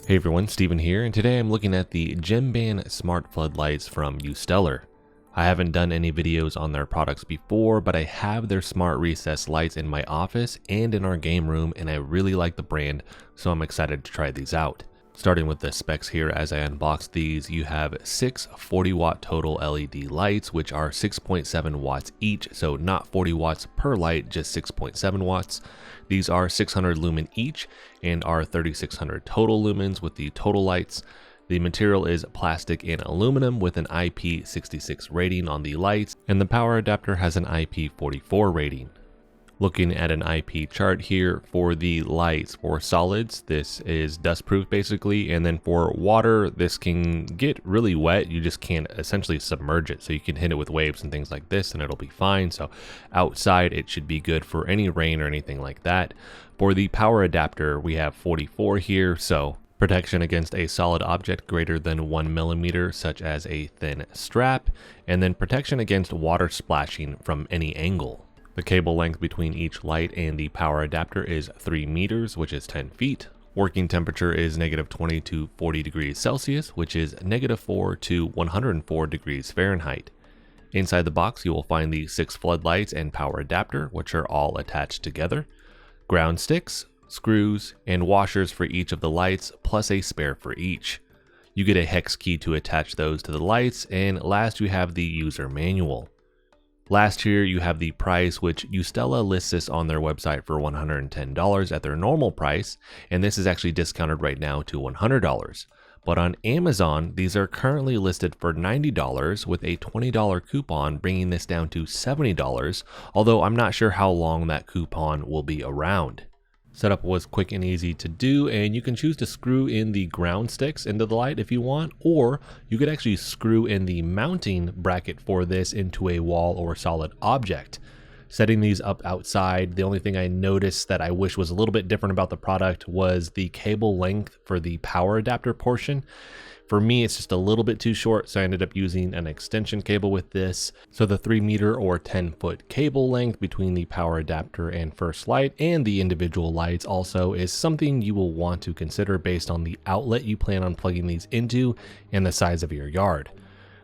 Hey everyone, Steven here, and today I'm looking at the GemBand smart floodlights from Ustellar. I haven't done any videos on their products before, but I have their smart recessed lights in my office and in our game room, and I really like the brand, so I'm excited to try these out. Starting with the specs here, as I unbox these, you have 6 40-watt total LED lights, which are 6.7 watts each, so not 40 watts per light, just 6.7 watts. These are 600 lumen each and are 3600 total lumens with the total lights. The material is plastic and aluminum with an IP66 rating on the lights, and the power adapter has an IP44 rating. Looking at an IP chart here for the lights, for solids, this is dust proof basically, and then for water, this can get really wet. You just can't essentially submerge it, so you can hit it with waves and things like this and it'll be fine. So outside it should be good for any rain or anything like that. For the power adapter, we have 44 here, so protection against a solid object greater than 1 millimeter, such as a thin strap, and then protection against water splashing from any angle. The cable length between each light and the power adapter is 3 meters, which is 10 feet. Working temperature is -20 to 40 degrees Celsius, which is -4 to 104 degrees Fahrenheit. Inside the box, you will find the 6 floodlights and power adapter, which are all attached together, ground sticks, screws, and washers for each of the lights, plus a spare for each. You get a hex key to attach those to the lights, and last you have the user manual. Last here you have the price, which Ustellar lists this on their website for $110 at their normal price, and this is actually discounted right now to $100. But on Amazon, these are currently listed for $90 with a $20 coupon, bringing this down to $70, although I'm not sure how long that coupon will be around. Setup was quick and easy to do, and you can choose to screw in the ground sticks into the light if you want, or you could actually screw in the mounting bracket for this into a wall or solid object. Setting these up outside, the only thing I noticed that I wish was a little bit different about the product was the cable length for the power adapter portion. For me, it's just a little bit too short, so I ended up using an extension cable with this. So the 3 meter or 10-foot cable length between the power adapter and first light and the individual lights also is something you will want to consider based on the outlet you plan on plugging these into and the size of your yard.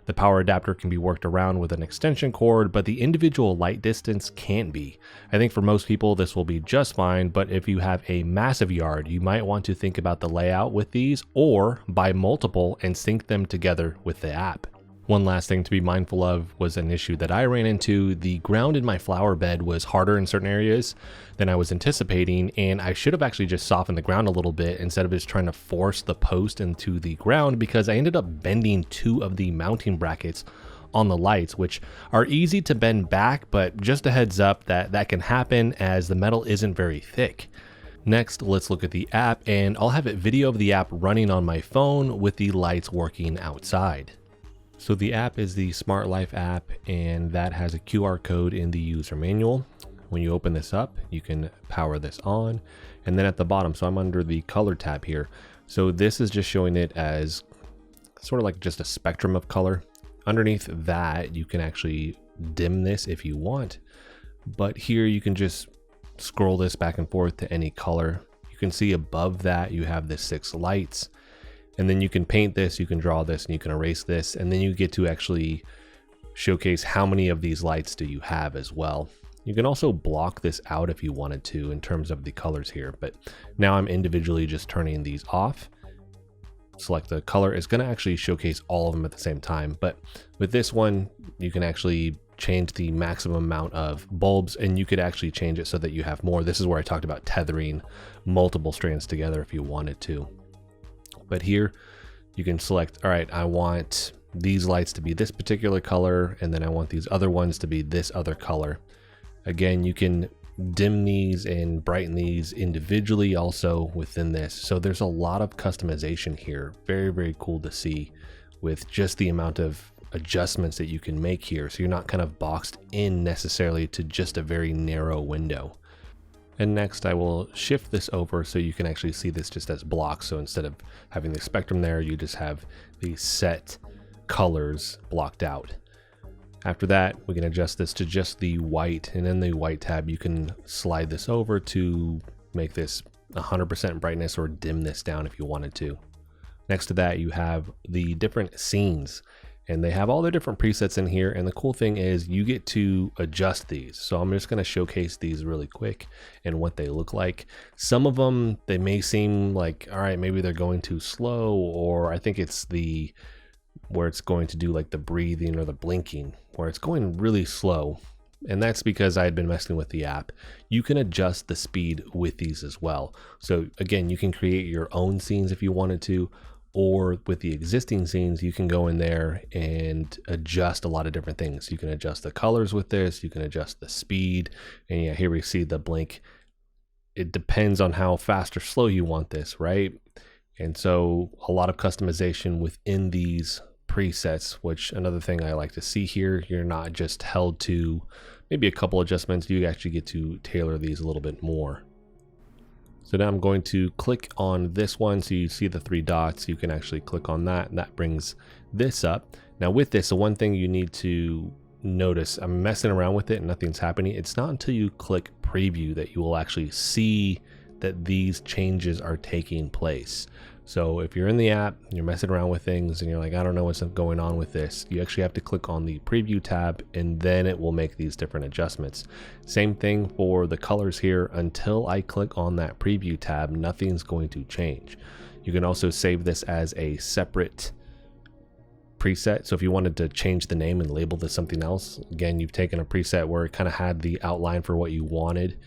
The power adapter can be worked around with an extension cord, but the individual light distance can't be. I think for most people this will be just fine, but if you have a massive yard, you might want to think about the layout with these or buy multiple and sync them together with the app. One last thing to be mindful of was an issue that I ran into. The ground in my flower bed was harder in certain areas than I was anticipating, and I should have actually just softened the ground a little bit instead of just trying to force the post into the ground, because I ended up bending 2 of the mounting brackets on the lights, which are easy to bend back, but just a heads up that can happen as the metal isn't very thick. Next, let's look at the app, and I'll have a video of the app running on my phone with the lights working outside. So the app is the Smart Life app, and that has a QR code in the user manual. When you open this up, you can power this on, and then at the bottom, so I'm under the color tab here. So this is just showing it as sort of like just a spectrum of color. Underneath that, you can actually dim this if you want, but here you can just scroll this back and forth to any color. You can see above that you have the 6 lights. And then you can paint this, you can draw this, and you can erase this, and then you get to actually showcase how many of these lights do you have as well. You can also block this out if you wanted to in terms of the colors here, but now I'm individually just turning these off. Select the color. It's going to actually showcase all of them at the same time, but with this one, you can actually change the maximum amount of bulbs, and you could actually change it so that you have more. This is where I talked about tethering multiple strands together if you wanted to. But here you can select, all right, I want these lights to be this particular color, and then I want these other ones to be this other color. Again, you can dim these and brighten these individually also within this. So there's a lot of customization here. Very, very cool to see with just the amount of adjustments that you can make here. So you're not kind of boxed in necessarily to just a very narrow window. And next I will shift this over so you can actually see this just as blocks. So instead of having the spectrum there, you just have these set colors blocked out. After that, we can adjust this to just the white, and in the white tab, you can slide this over to make this 100% brightness or dim this down if you wanted to. Next to that, you have the different scenes, and they have all their different presets in here. And the cool thing is you get to adjust these. So I'm just going to showcase these really quick and what they look like. Some of them, they may seem like, all right, maybe they're going too slow, or I think it's the where it's going to do like the breathing or the blinking where it's going really slow. And that's because I had been messing with the app. You can adjust the speed with these as well. So again, you can create your own scenes if you wanted to, or with the existing scenes, you can go in there and adjust a lot of different things. You can adjust the colors with this, you can adjust the speed. And yeah, here we see the blink. It depends on how fast or slow you want this, right? And so a lot of customization within these presets, which another thing I like to see here, you're not just held to maybe a couple adjustments, you actually get to tailor these a little bit more. So now I'm going to click on this one. So you see the three dots, you can actually click on that and that brings this up. Now with this, the one thing you need to notice, I'm messing around with it and nothing's happening. It's not until you click preview that you will actually see that these changes are taking place. So if you're in the app, you're messing around with things and you're like, I don't know what's going on with this, you actually have to click on the preview tab and then it will make these different adjustments. Same thing for the colors here. Until I click on that preview tab, nothing's going to change. You can also save this as a separate preset. So if you wanted to change the name and label this something else, again, you've taken a preset where it kind of had the outline for what you wanted.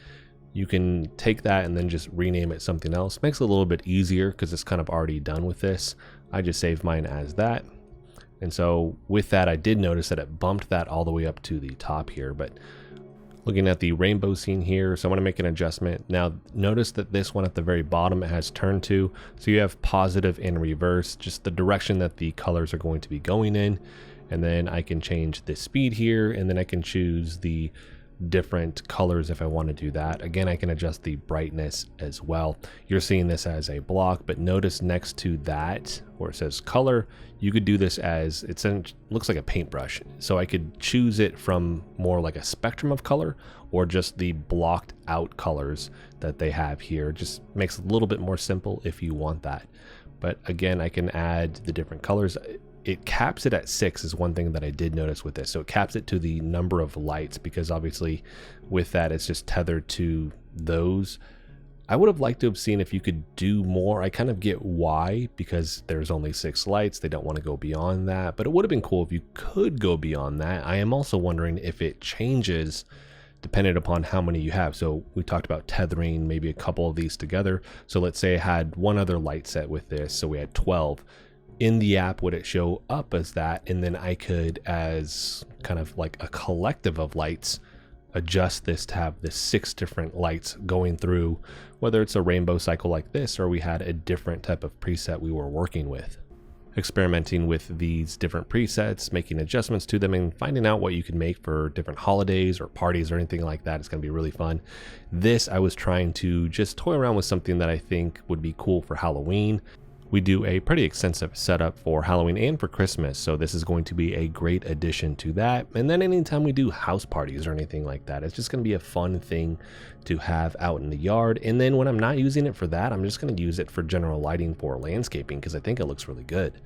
You can take that and then just rename it something else. Makes it a little bit easier because it's kind of already done with this. I just saved mine as that. And so with that, I did notice that it bumped that all the way up to the top here. But looking at the rainbow scene here, so I want to make an adjustment. Now notice that this one at the very bottom, it has turn to. So you have positive and reverse, just the direction that the colors are going to be going in. And then I can change the speed here, and then I can choose the different colors if I want to do that. Again, I can adjust the brightness as well. You're seeing this as a block, but notice next to that where it says color, you could do this as looks like a paintbrush. So I could choose it from more like a spectrum of color or just the blocked out colors that they have here. Just makes it a little bit more simple if you want that. But again, I can add the different colors. It caps it at 6 is one thing that I did notice with this. So it caps it to the number of lights, because obviously with that, it's just tethered to those. I would have liked to have seen if you could do more. I kind of get why, because there's only 6 lights. They don't want to go beyond that, but it would have been cool if you could go beyond that. I am also wondering if it changes dependent upon how many you have. So we talked about tethering maybe a couple of these together. So let's say I had one other light set with this. So we had 12. In the app, would it show up as that? And then I could, as kind of like a collective of lights, adjust this to have the 6 different lights going through, whether it's a rainbow cycle like this, or we had a different type of preset we were working with. Experimenting with these different presets, making adjustments to them, and finding out what you can make for different holidays or parties or anything like that is going to be really fun. This, I was trying to just toy around with something that I think would be cool for Halloween. We do a pretty extensive setup for Halloween and for Christmas, so this is going to be a great addition to that. And then anytime we do house parties or anything like that, it's just going to be a fun thing to have out in the yard. And then when I'm not using it for that, I'm just going to use it for general lighting for landscaping, because I think it looks really good.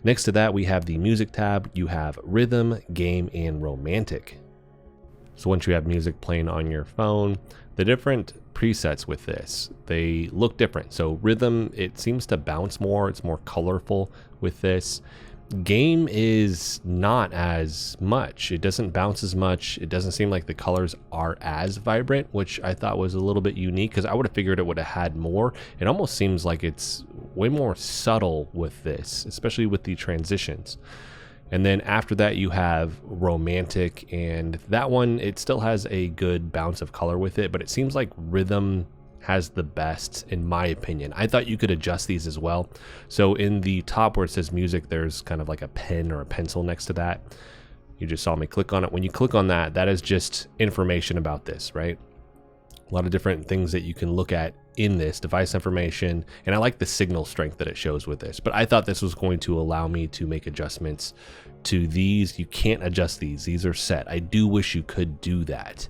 Next to that, we have the music tab. You have rhythm, game, and romantic. So once you have music playing on your phone, the different presets with this, they look different. So rhythm, it seems to bounce more. It's more colorful with this. Game is not as much. It doesn't bounce as much. It doesn't seem like the colors are as vibrant, which I thought was a little bit unique, because I would have figured it would have had more. It almost seems like it's way more subtle with this, especially with the transitions. And then after that, you have romantic, and that one, it still has a good bounce of color with it, but it seems like rhythm has the best, in my opinion. I thought you could adjust these as well. So in the top where it says music, there's kind of like a pen or a pencil next to that. You just saw me click on it. When you click on that, that is just information about this, right? A lot of different things that you can look at in this device information, and I like the signal strength that it shows with this. But I thought this was going to allow me to make adjustments to these. You can't adjust these are set. I do wish you could do that.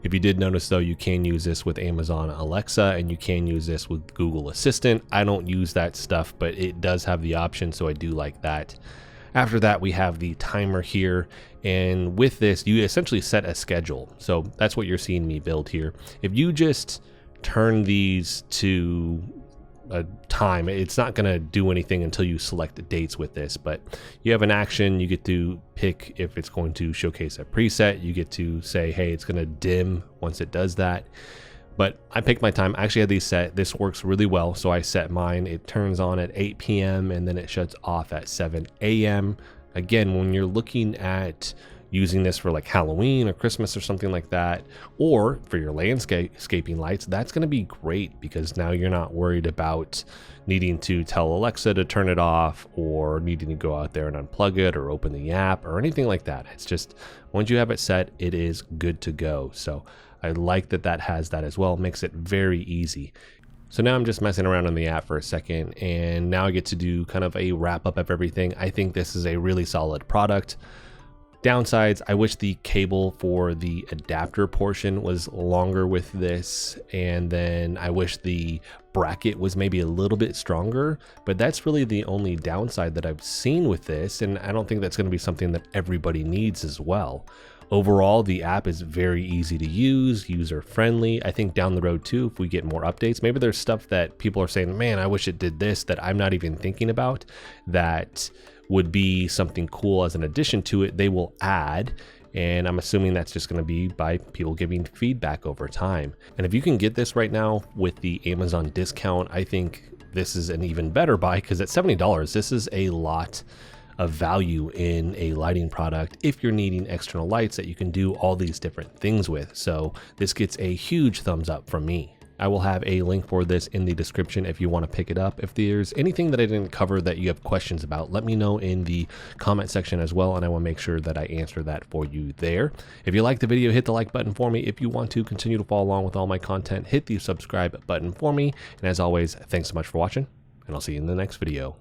If you did notice though, you can use this with Amazon Alexa and you can use this with Google Assistant. I don't use that stuff, but it does have the option, so I do like that. After that, we have the timer here, and with this, you essentially set a schedule. So that's what you're seeing me build here. If you just turn these to a time, it's not going to do anything until you select the dates with this, but you have an action. You get to pick if it's going to showcase a preset. You get to say, hey, it's going to dim once it does that. But I picked my time. I actually had these set. This works really well. So I set mine. It turns on at 8 p.m. and then it shuts off at 7 a.m. Again, when you're looking at using this for like Halloween or Christmas or something like that, or for your landscaping lights, that's going to be great because now you're not worried about needing to tell Alexa to turn it off or needing to go out there and unplug it or open the app or anything like that. It's just once you have it set, it is good to go. So I like that that has that as well. It makes it very easy. So now I'm just messing around on the app for a second, and now I get to do kind of a wrap up of everything. I think this is a really solid product. Downsides, I wish the cable for the adapter portion was longer with this, and then I wish the bracket was maybe a little bit stronger, but that's really the only downside that I've seen with this, and I don't think that's going to be something that everybody needs as well. Overall, the app is very easy to use, user friendly. I think down the road too, if we get more updates, maybe there's stuff that people are saying, man, I wish it did this, that I'm not even thinking about, that would be something cool as an addition to it, they will add. And I'm assuming that's just going to be by people giving feedback over time. And if you can get this right now with the Amazon discount, I think this is an even better buy, because at $70, this is a lot of value in a lighting product if you're needing external lights that you can do all these different things with. So this gets a huge thumbs up from me. I will have a link for this in the description if you want to pick it up. If there's anything that I didn't cover that you have questions about, let me know in the comment section as well, and I will make sure that I answer that for you there. If you like the video, hit the like button for me. If you want to continue to follow along with all my content, hit the subscribe button for me. And as always, thanks so much for watching, and I'll see you in the next video.